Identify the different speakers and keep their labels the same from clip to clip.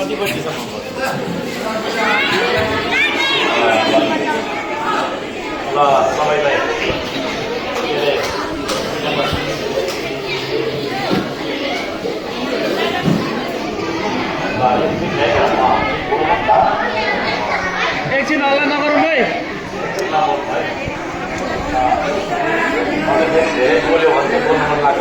Speaker 1: कति बजीसम्म ल सबैलाई
Speaker 2: एकछिन हल्ला नगरौँ है।
Speaker 1: धेरै बोल्यो भने चाहिँ बोल्नु मन लाग्छ।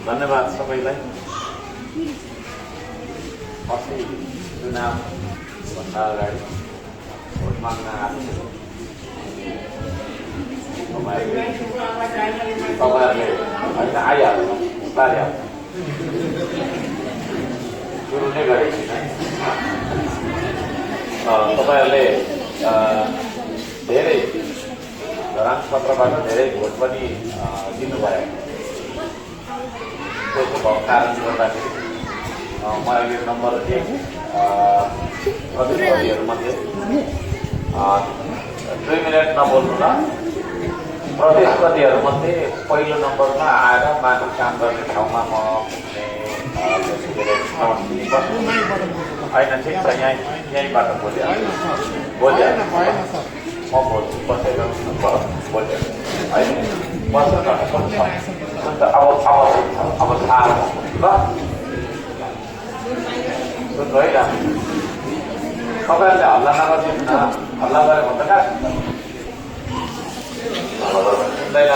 Speaker 1: धन्यवाद सबैलाई। अस्ति चुनावभन्दा अगाडि भोट माग्न आएको तपाईँहरूले होइन आइहाल्छ पारिहाल्छ सुरु नै गरेको छैन। तपाईँहरूले धेरै धरान क्षेत्रबाट धेरै भोट पनि दिनुभयो। त्यसो भएको कारणले गर्दाखेरि म अहिले नम्बर 1 प्रतिस्पर्धीहरूमध्ये 2 मिनट नबोल्नु ल। प्रतिस्पर्धीहरूमध्ये पहिलो नम्बरमा आएर माथि काम गर्ने ठाउँमा म होइन ठिक छ। यहीँबाट बोल्यो म बोल्छु बसेर बोल्यो होइन बस्नु न अन्त अब थाहा ल सुन्नु है। तपाईँहरूले हल्ला नगरिदिनु न। हल्ला गऱ्यो भने त कहाँ सुन्दैन।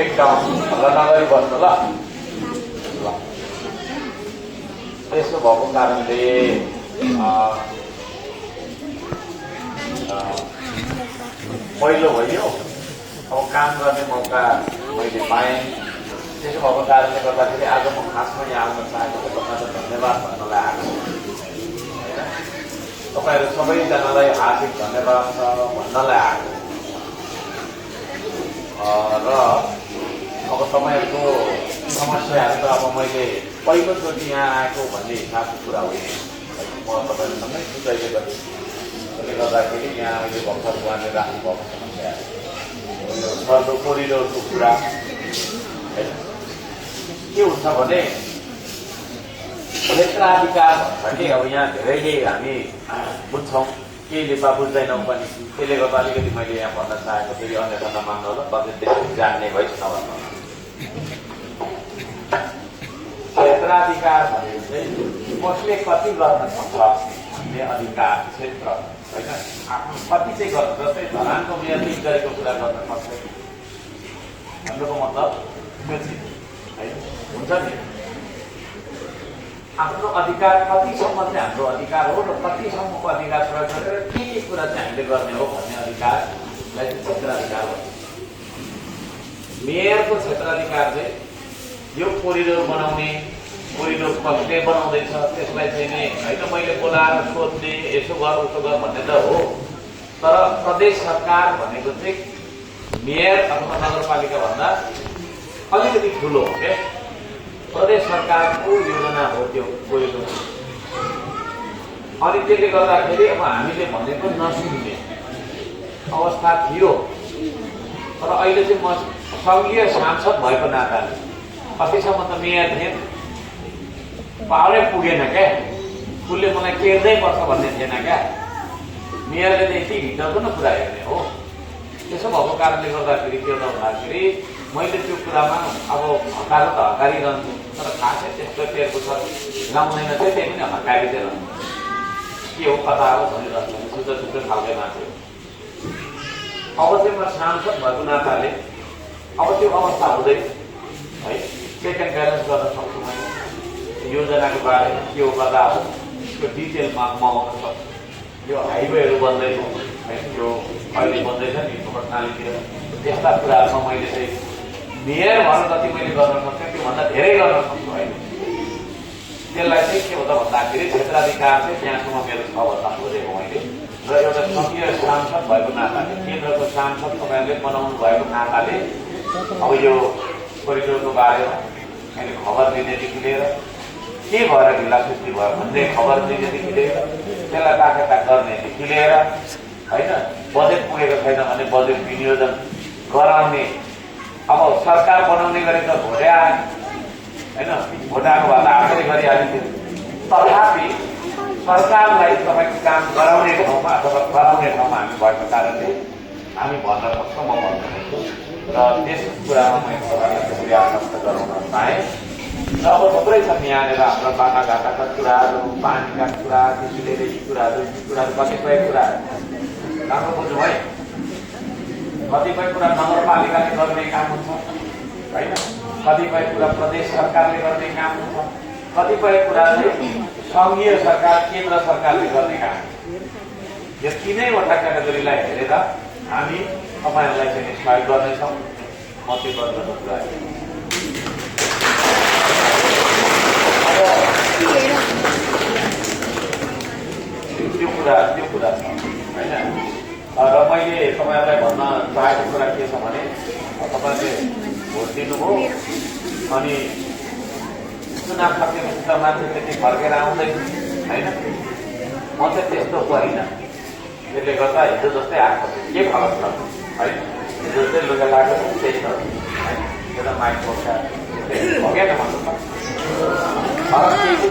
Speaker 1: एकदम हल्ला नगरी बस्नु ल। त्यसो भएको कारणले पहिलो भयो। अब काम गर्ने मौका मैले पाएँ। त्यसो भएको कारणले गर्दाखेरि आज म खासमा यहाँ आउन चाहेको तपाईँलाई धन्यवाद भन्नलाई आएको होइन। तपाईँहरू सबैजनालाई हार्दिक धन्यवाद छ भन्नलाई आएको र अब तपाईँहरूको समस्याहरू त अब मैले पहिलोचोटि यहाँ आएको भन्ने हिसाबको कुरा होइन। म तपाईँहरूसँगै सुझाइले गरेँ। त्यसले गर्दाखेरि यहाँ अहिले भर्खर उहाँले राख्नुभएको समस्याहरू सर्दो कोरिडोरको कुरा होइन। के हुन्छ भने क्षेत्राधिकार भन्छ कि अब यहाँ धेरैले हामी बुझ्छौँ केहीले बा बुझ्दैनौँ पनि। त्यसले गर्दा अलिकति मैले यहाँ भन्न चाहेको फेरि अन्यथा नमान्नु होला। बजेटदेखि जान्ने भइस नभन्नु होला। क्षेत्राधिकार भनेको चाहिँ कसले कति गर्न सक्छ भन्ने अधिकार क्षेत्र होइन। आफ्नो कति चाहिँ गर्छ। जस्तै धरानको मेयर 3 गरेको कुरा गर्न सक्छ भन्नुको मतलब त्यो चाहिँ होइन हुन्छ नि। आफ्नो अधिकार कतिसम्म चाहिँ हाम्रो अधिकार हो र कतिसम्मको अधिकार प्रयोग गरेर के कुरा चाहिँ हामीले गर्ने हो भन्ने अधिकारलाई चाहिँ क्षेत्राधिकार भन्छ। मेयरको क्षेत्राधिकार चाहिँ यो कोरिडोर बनाउने कोरिडोर कसले बनाउँदैछ त्यसलाई चाहिँ नि होइन मैले बोलाएर सोध्ने यसो गर उसो गर भन्ने त हो। तर प्रदेश सरकार भनेको चाहिँ मेयर अथवा नगरपालिका भन्दा अलिकति ठुलो हो क्या। प्रदेश सरकारको योजना हो त्यो कोरिडोर। अनि त्यसले गर्दाखेरि अब हामीले भनेको नसुन्ने अवस्था थियो। तर अहिले चाहिँ म सङ्घीय सांसद भएको नाताले कतिसम्म त मेयर थिएँ पावरै पुगेन क्या। उसले मलाई केर्नै पर्छ भन्ने थिएन क्या। मेयरले त यति भित्रको न कुरा हेर्ने हो। त्यसो भएको कारणले गर्दाखेरि के भन्दाखेरि मैले त्यो कुरामा अब हतारो त हकारिरहन्छु। तर खासै त्यस्तो टेरको छ लाउँदैन थियो। त्यही पनि हकारिँदै रहन्छु। के हो कता हो भनिरहन्छु। शुद्ध शुद्ध खालकै मान्छे हो। अब चाहिँ म सांसद भएको नाताले अब त्यो अवस्था हुँदैन है। चेक एन्ड ब्यालेन्स गर्न सक्छु मैले। योजनाको बारेमा के हो गर्दा हो त्यो डिटेलमा म आउन सक्छु। यो हाइवेहरू बन्दैछ है। यो अहिले बन्दैछ नि प्रणालीतिर। त्यस्ता कुराहरूमा मैले चाहिँ मेयर भएर जति मैले गर्न सक्थेँ त्योभन्दा धेरै गर्न सक्छु होइन। त्यसलाई चाहिँ के हो त भन्दाखेरि क्षेत्राधिकार चाहिँ त्यहाँसम्म मेरो छ भन्न खोजेको मैले र एउटा सङ्घीय सांसद भएको नाताले केन्द्रको सांसद तपाईँहरूले बनाउनु भएको नाताले अब यो कोरिडोरको बारेमा मैले खबर दिनेदेखि लिएर के भएर ढिला सुस्ती भयो भन्ने खबर दिनेदेखि लिएर त्यसलाई ताकेता गर्नेदेखि लिएर होइन बजेट पुगेको छैन भने बजेट विनियोजन गराउने अब सरकार बनाउने गरेको भोटे आयो होइन भोट आएको भए त आफैले गरिहाल्थ्यो तथापि सरकारलाई तपाईँको काम गराउने ठाउँमा अथवा गराउने ठाउँमा हामी भएको कारणले हामी भन्न सक्छौँ म भन्न सक्छु र त्यस कुरामा मैले तपाईँलाई थुप्रै आश्वस्त गराउन पाएँ र अब थुप्रै छन् यहाँनिर हाम्रो बाटाघाटाका कुराहरू पानीका कुरादेखि लिएर यी कुराहरू कतिपय कुराहरू राम्रो बुझौँ है कतिपय कुरा नगरपालिकाले गर्ने काम हुन्छ होइन कतिपय कुरा प्रदेश सरकारले गर्ने काम हुन्छ कतिपय कुरा चाहिँ सङ्घीय सरकार केन्द्र सरकारले गर्ने काम यो तीनैवटा क्याटेगोरीलाई हेरेर हामी तपाईँहरूलाई चाहिँ सहयोग गर्नेछौँ म त्यो गर्नको कुरा त्यो कुरा छ होइन र मैले तपाईँहरूलाई भन्न चाहेको कुरा के छ भने तपाईँले भोट दिनुभयो अनि चुनाव सकेपछि त मान्छे त्यति फर्केर आउँदैन होइन म चाहिँ त्यस्तो गरिनँ त्यसले गर्दा हिजो जस्तै आएको के फरक छ है हिजो जस्तै लुगा लागेको त्यही छ होइन एउटा माइक बोक्छ भगेन भन्नु त फरक केही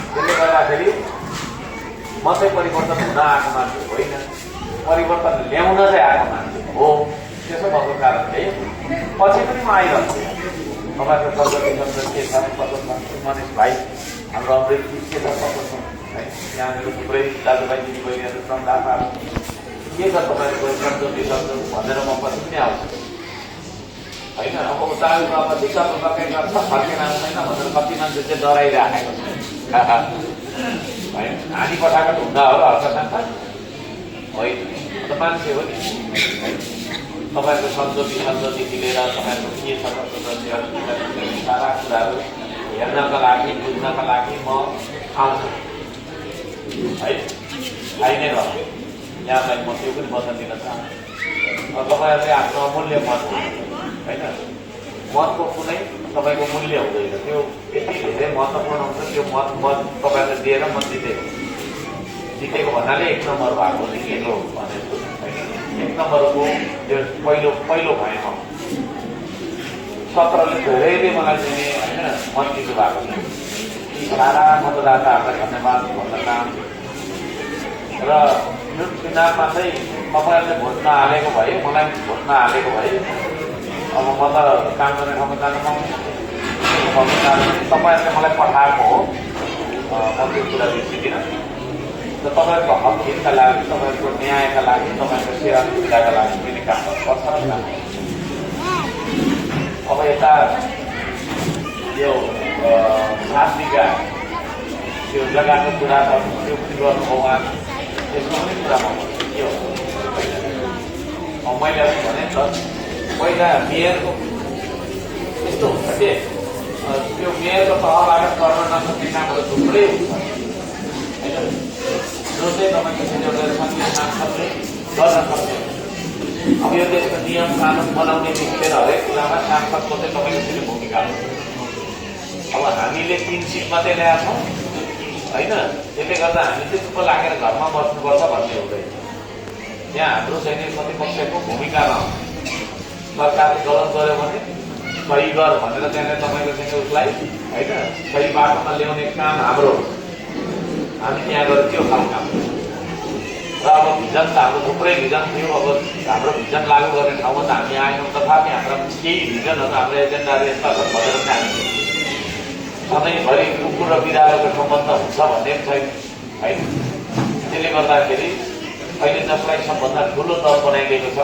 Speaker 1: त्यसले गर्दाखेरि म चाहिँ परिवर्तन हुन आएको मान्छे होइन परिवर्तन ल्याउन चाहिँ आएको मान्छे हो त्यसो भएको कारणले पछि पनि म आइरहन्छु तपाईँको प्रगतिसँग के छ कस्तो छ मनिष भाइ हाम्रो अमृतजी के छ कस्तो छ है यहाँनिर थुप्रै दाजुभाइ दिदीबहिनीहरू श्रमदाताहरू के छ तपाईँहरूको प्रगतिसँग भनेर म पछि पनि आउँछु होइन अब उतामा पछि कतै गर्छ फर्केर आउँदैन भनेर कति मान्छे चाहिँ डराइराखेको छ होइन हानी पठाएको हुँदा हो हल्का होइन अन्त मान्छे हो नि तपाईँहरूको सन्जोगदेखि लिएर तपाईँहरूको के छ सारा कुराहरू हेर्नका लागि बुझ्नका लागि म आउँछु है आइ नै रह यहाँलाई म त्यो पनि वचन दिन चाहन्छु तपाईँहरूले आफ्नो अमूल्य मत होइन मतको कुनै तपाईँको मूल्य हुँदैन त्यो यति धेरै महत्त्वपूर्ण हुन्छ त्यो मत तपाईँहरूले दिएर मत जितेको भन्नाले 1 नम्बर भएको जितेको भनेको होइन 1 नम्बरको त्यो पहिलो भएँ म 17ले धेरैले मलाई दिने होइन मत दिनु भएको छ सारा मतदाताहरूलाई धन्यवाद भन्न चाहन्छु र यो चुनावमा चाहिँ तपाईँहरूले भोट नहालेको भए मलाई भोट नहालेको भए अब म त काम गर्ने ठाउँमा जानु पाउँदैन तपाईँहरूले मलाई पठाएको हो म त्यो कुरा बिर्सिदिनँ र तपाईँहरूको हक हितका लागि तपाईँहरूको न्यायका लागि तपाईँहरूको सेवा सुविधाका लागि पनि काम गर्नुपर्छ अब यता यो 7 बिघा त्यो जग्गाको कुरा छ त्यो पनि गर्नुभयो उहाँ त्यसमा पनि कुरामा के हो मैले अघि भने त पहिला मेयरको यस्तो हुन्छ के त्यो मेयरको तहबाट गर्न नसक्ने कामहरू थुप्रै हुन्छ होइन जो चाहिँ तपाईँको एउटा सङ्घीय सांसदले गर्न सक्ने अब यो देशको नियम कानुन बनाउनेदेखि लिएर हरेक कुरामा सांसदको चाहिँ तपाईँको फेरि भूमिका हुन्छ अब हामीले 3 सिट मात्रै ल्याएको छौँ होइन त्यसले गर्दा हामी चाहिँ चुप्प लागेर घरमा बस्नुपर्छ भन्ने हुँदैन यहाँ हाम्रो सैनिक प्रतिपक्षको भूमिका रहन्छ सरकारले गलत गर्यो भने सही गर भनेर त्यहाँनिर तपाईँको चाहिँ उसलाई होइन सही बाटोमा ल्याउने काम हाम्रो हामी त्यहाँ गएर त्यो खालको काम र अब भिजन त हाम्रो थुप्रै भिजन थियो अब हाम्रो भिजन लागू गर्ने ठाउँमा त हामी आएनौँ तथापि हाम्रा केही भिजनहरू हाम्रो एजेन्डाहरू यस्ता छन् भनेर पनि हामी सधैँभरि कुकुर र बिरालोको सम्बन्ध हुन्छ भन्ने पनि छैन है त्यसले गर्दाखेरि अहिले जसलाई सबभन्दा ठुलो दल बनाइदिएको छ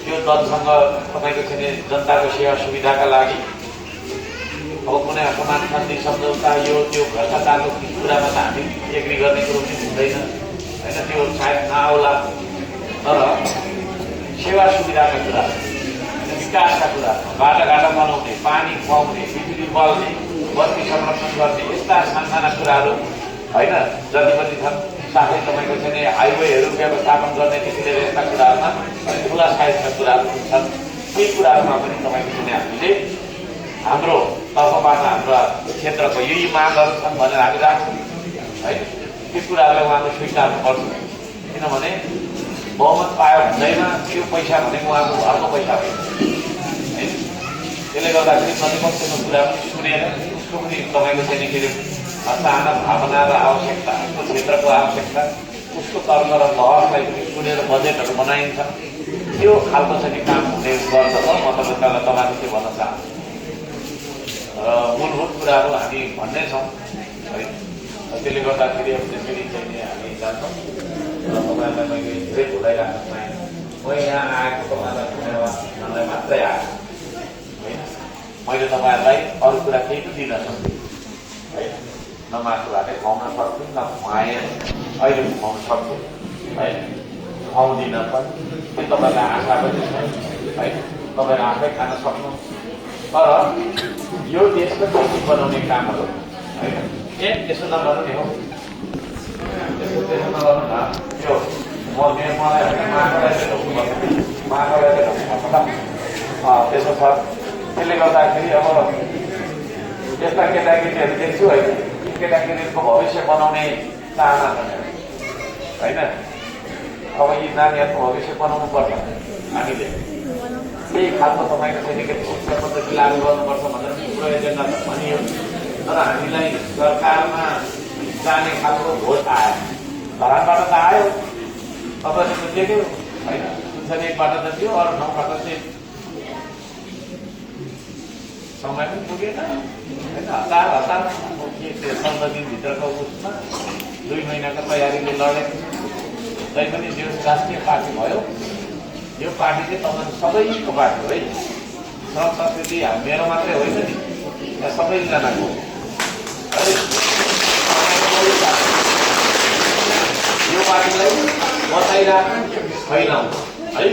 Speaker 1: त्यो दलसँग तपाईँको चाहिँ जनताको सेवा सुविधाका लागि अब कुनै असमान शान्ति सम्झौता यो त्यो भ्रष्टाचारको कुरामा त हामी एग्री गर्ने कुरो पनि हुँदैन होइन त्यो सायद नआउला तर सेवा सुविधाका कुरा विकासका कुरा बाटाघाटा बनाउने पानी खुवाउने बिजुली बल्ने बत्ती संरक्षण गर्ने यस्ता साना कुराहरू होइन जति पनि छन्। साथै तपाईँको चाहिँ हाइवेहरू व्यवस्थापन गर्नेदेखि लिएर यस्ता कुराहरूमा ठुला साइजका कुराहरू छन्। ती कुराहरूमा पनि तपाईँको चाहिँ हामीले हाम्रो तर्फबाट हाम्रा क्षेत्रको यही मागहरू छन् भनेर हामी राख्छौँ है। ती कुराहरूलाई उहाँले स्वीकार्नुपर्छ, किनभने बहुमत पायो भन्दैमा त्यो पैसा भनेको उहाँको घरको पैसा होइन है। त्यसले गर्दाखेरि प्रतिपक्षको कुरा पनि सुनेर उसको पनि तपाईँको चाहिँ के अरे चाहना भावना र आवश्यकता, उसको क्षेत्रको आवश्यकता, उसको तर्क र बहसलाई पनि सुनेर बजेटहरू बनाइन्छ। त्यो खालको चाहिँ काम हुने गर्छ। म तपाईँको के भन्न चाहन्छु र मूलभूत कुराहरू हामी भन्ने छौँ है। त्यसले गर्दाखेरि अब त्यसरी चाहिँ हामी जान्छौँ र तपाईँहरूलाई मैले धेरै भुलाइराख्न चाहेँ। म यहाँ आएको तपाईँलाई धन्यवाद भन्नलाई मात्रै आएको होइन। मैले तपाईँहरूलाई अरू कुरा केही पनि दिन सक्छु है। न मासुभातै खुवाउन सक्छु, न खुवाएँ, अहिले खुवाउन सक्छु है, खुवाउँदिनँ पनि। त्यो तपाईँलाई आशा पनि छ है, तपाईँले आफै खान सक्नु। तर यो देशको देशी बनाउने कामहरू होइन, यसो नगर्नु नि हो, त्यसो नगर्नु न। त्यो मलाई माटोलाई चाहिँ रोक्नुपर्छ, माटोलाई चाहिँ रोक्नुपर्छ ल। त्यसो छ। त्यसले गर्दाखेरि अब यस्ता केटाकेटीहरू देख्छु है, केटाकेटीहरूको भविष्य बनाउने चाहना छ होइन। अब यी नानीहरूको भविष्य बनाउनु पर्छ हामीले। त्यही खालको तपाईँको चाहिँ शिक्षा पद्धति लागू गर्नुपर्छ भनेर ठुलो एजेन्डा त भनियो। तर हामीलाई सरकारमा जाने खालको भोट आयो, धरानबाट त आयो, तपाईँले त देख्यो होइन। कुन एकबाट त थियो, अरू ठाउँबाट चाहिँ समय पनि पुगेन होइन। हतार के 15 दिनभित्रको उसमा 2 महिनाको तयारीले लडेको तैपनि जो राष्ट्रिय पार्टी भयो। यो पार्टी चाहिँ तपाईँको सबैको पार्टी हो है। श्रम संस्कृति मेरो मात्रै होइन नि, यहाँ सबैजनाको है। यो पार्टीलाई बचाइराख्नु, फैलाउनु है।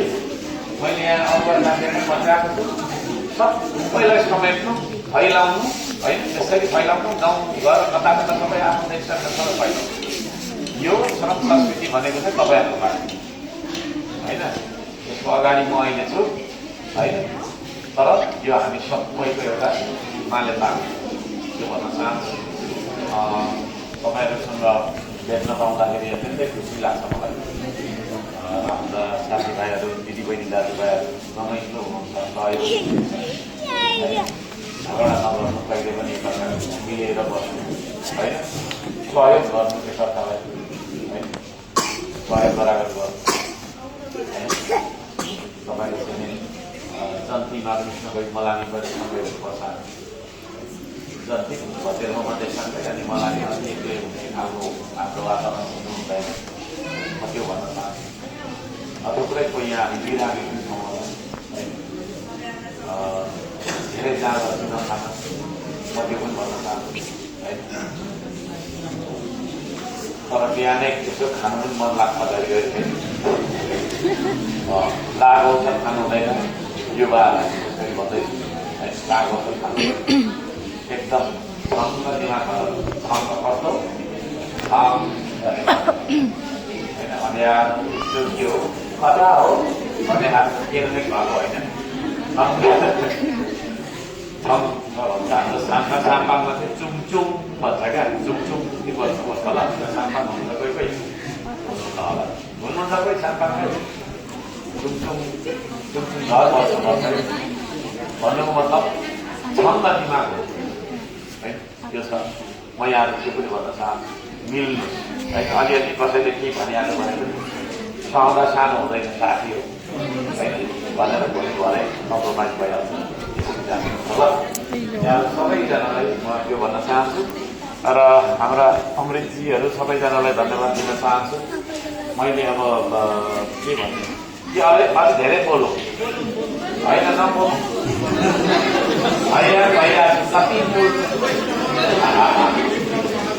Speaker 1: मैले यहाँ अवगत राखेर बचाएको छु, सबैलाई समेट्नु, फैलाउनु होइन। त्यसरी फैलाउनु, गाउँ घर कता कता सबै आफ्नो नेक्स्टमा सबै फैलाउनु। यो श्रम संस्कृति भनेको चाहिँ तपाईँहरूको पार्टी होइन। यसको अगाडि म अहिले छु होइन। तर यो हामी सबैको एउटा मान्यता त्यो भन्न चाहन्छु। तपाईँहरूसँग भेट्न पाउँदाखेरि अत्यन्तै खुसी लाग्छ मलाई। हाम्रा साथीभाइहरू, दिदीबहिनी, दाजुभाइहरू रमाइलो हुनुहुन्छ, सहयोग झगडा नगर्नु, कहिले पनि एकअर्कालाई मिलेर बस्नु होइन, सहयोग गर्नु एकअर्कालाई है, सहयोग बराबर गर्नु। तपाईँले चाहिँ जन्तीमा कृष्ण गई मलामी पनि सँगै बसाल्नु, जन्ती भतेरमा मात्रै सँगै अनि मलामी अनि एक्लै हुने खालको हाम्रो वातावरण हुनु हुँदैन। म त्यो भन्न चाहन्छु। थुप्रै कोही यहाँ हामी बिरामी पनि छौँ होला है, धेरै जाँडहरू नखान, म त्यो पनि भन्न चाहन्छु है। तर बिहानै यसो खानु पनि मन लाग्छ घरिघरि लाग औषध खानु हुँदैन, युवाहरूलाई त्यसरी भन्दैछु है। लाग औषध खानु एकदम छङ्ग दिमागहरू छङ्ग कस्तो होइन। अन्यार त्यो के हो, कथा हो भन्ने खालको केन्द्रित भएको होइन। हाम्रो साम्पाङमा चाहिँ चुङचुङ भन्छ क्या, चुङचुङ के बस्नुपर्छ होला। साम्पाङ हुनुहुन्छ कोही कोही हुनुहुन्छ होला, हुनुहुन्छ कोही साम्पाङमा चुङचुङ घर बस्नुपर्छ भन्नुको मतलब छङ्ग दिमाग हो है। त्यो छ। म यहाँ त्यो पनि भन्न चाहन्छु, मिल्नु है। अलिअलि कसैले के भनिहाल्यो भने पनि सहँदा सानो हुँदैन, साथी हो है भनेर भोलि भरे कम्प्रोमाइज भइहाल्छ। यहाँ सबैजनालाई म त्यो भन्न चाहन्छु र हाम्रा अमृतजीहरू सबैजनालाई धन्यवाद दिन चाहन्छु। मैले अब के भन्ने कि अलिक धेरै बोलौँ होइन, नबोलौँ भइहाल्छ कति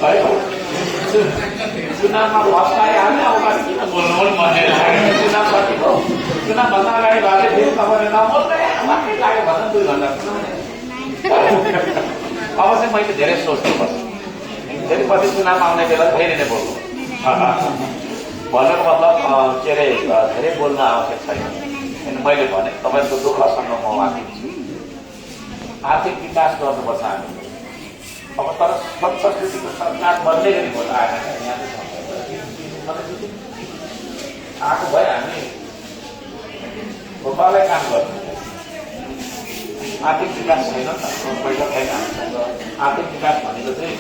Speaker 1: है। चुनावमा फर्स्ट आइहाल्ने अगाडि किन बोल्नु पनि भन्ने लाग्यो। चुनाव कति हो, चुनावभन्दा अगाडि भएको फेरि तपाईँले नबोल्दै मात्रै लाग्यो भन्न 2 घन्टा अब चाहिँ मैले धेरै सोच्नुपर्छ, फेरि पछि चुनाव आउने बेला फेरि नै बोल्नु भन्नुको मतलब के अरे धेरै बोल्न आवश्यक छैन। होइन, मैले भने तपाईँको दुःखसँग म वाकिफ छु। आर्थिक विकास गर्नुपर्छ हामी। अब तर संस्कृतिको सरकार बन्ने गरी भोट आएन यहाँ आएको भए हामी भोपालै काम गर्छौँ। आर्थिक विकास छैन त, पैसा छैन हामीसँग। आर्थिक विकास भनेको चाहिँ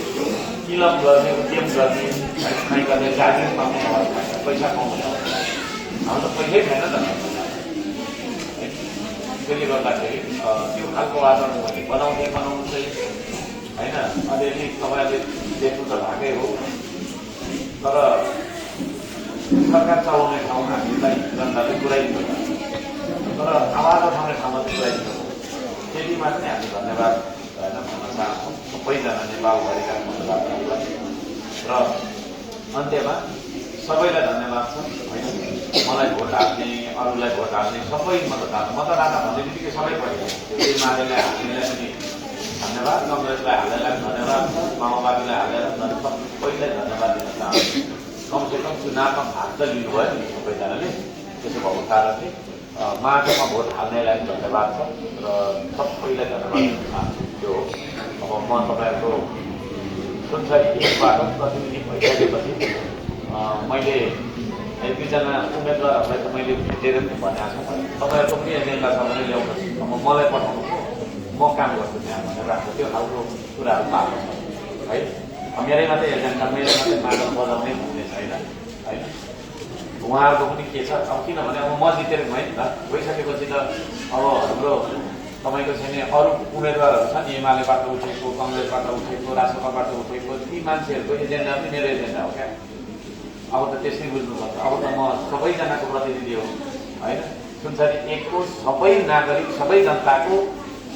Speaker 1: किलम गर्ने, उद्यम गर्ने, कहीँ गर्ने, जागिर पाउने पैसा पाउँदैन। हाम्रो त पैसै छैन त। त्यसले गर्दाखेरि त्यो खालको वातावरण भने बनाउनु चाहिँ होइन, अलिअलि तपाईँहरूले देख्नु त भएकै हो। तर सरकार चलाउने ठाउँमा हामीलाई जनताले पुऱ्याइदिनु, तर आवाज उठाउने ठाउँमा चाहिँ पुऱ्याइदिनु। त्यतिमा पनि हामी धन्यवाद होइन भन्न चाहन्छौँ सबैजना नेपालभरिका मतदाताहरूलाई। र अन्त्यमा सबैलाई धन्यवाद छ होइन, मलाई भोट हाल्ने, अरूलाई भोट हाल्ने सबै मतदाता भन्ने बित्तिकै सबै परिरहेको थियो। एमालेलाई हाल्नेलाई पनि धन्यवाद, कङ्ग्रेसलाई हाल्नेलाई पनि धन्यवाद, माओवादीलाई हालेर सबैलाई धन्यवाद दिन चाहन्छु। कमसेकम चुनावमा भाग त लिनुभयो नि सबैजनाले। त्यसो भएको कारणले माटोमा भोट हाल्नेलाई पनि धन्यवाद छ र सबैलाई धन्यवाद दिन चाहन्छु। त्यो अब म तपाईँहरूको सुनसरी एकबाट प्रतिनिधि भइसकेपछि मैले एक दुईजना उम्मेदवारहरूलाई त मैले भेटेर पनि भनेको छु। तपाईँहरूको पनि एजेन्डा छ भने ल्याउनुहोस्, अब मलाई पठाउनु म काम गर्छु त्यहाँ भनेर राख्छु। त्यो खालको कुराहरू पाएको छ है। मेरै मात्रै एजेन्डा, मेरो मात्रै मादल बजाउने भन्ने छैन होइन। उहाँहरूको पनि के छ अब, किनभने अब म जितेर गएँ नि त, गइसकेपछि त अब हाम्रो तपाईँको छैन अरू उम्मेदवारहरू छ नि, एमालेबाट उठेको, कङ्ग्रेसबाट उठेको, राष्ट्रपाबाट उठेको, ती मान्छेहरूको एजेन्डा पनि मेरो एजेन्डा हो क्या। अब त त्यसै बुझ्नुपर्छ। अब त म सबैजनाको प्रतिनिधि हो होइन। सुनसरी एकको सबै नागरिक, सबै जनताको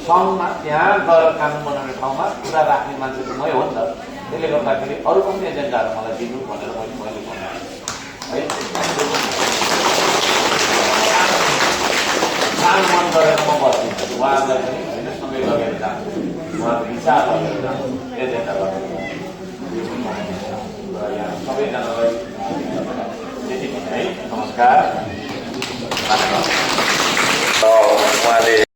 Speaker 1: सङ्घमा त्यहाँ गएर कानुन बनाउने ठाउँमा कुरा राख्ने मान्छे त मै हो नि त। त्यसले गर्दाखेरि अरू पनि एजेन्डाहरू मलाई दिनु भनेर मैले भने है। सानो मन गरेर म बस्दिनँ, उहाँहरूलाई पनि होइन सँगै लगेर जान्छु, उहाँको विचार लगेर जान्छु, एजेन्डा लगेर जान्छु। यो पनि भनिन्छ र यहाँ सबैजनालाई त्यति नै है। नमस्कार। उहाँले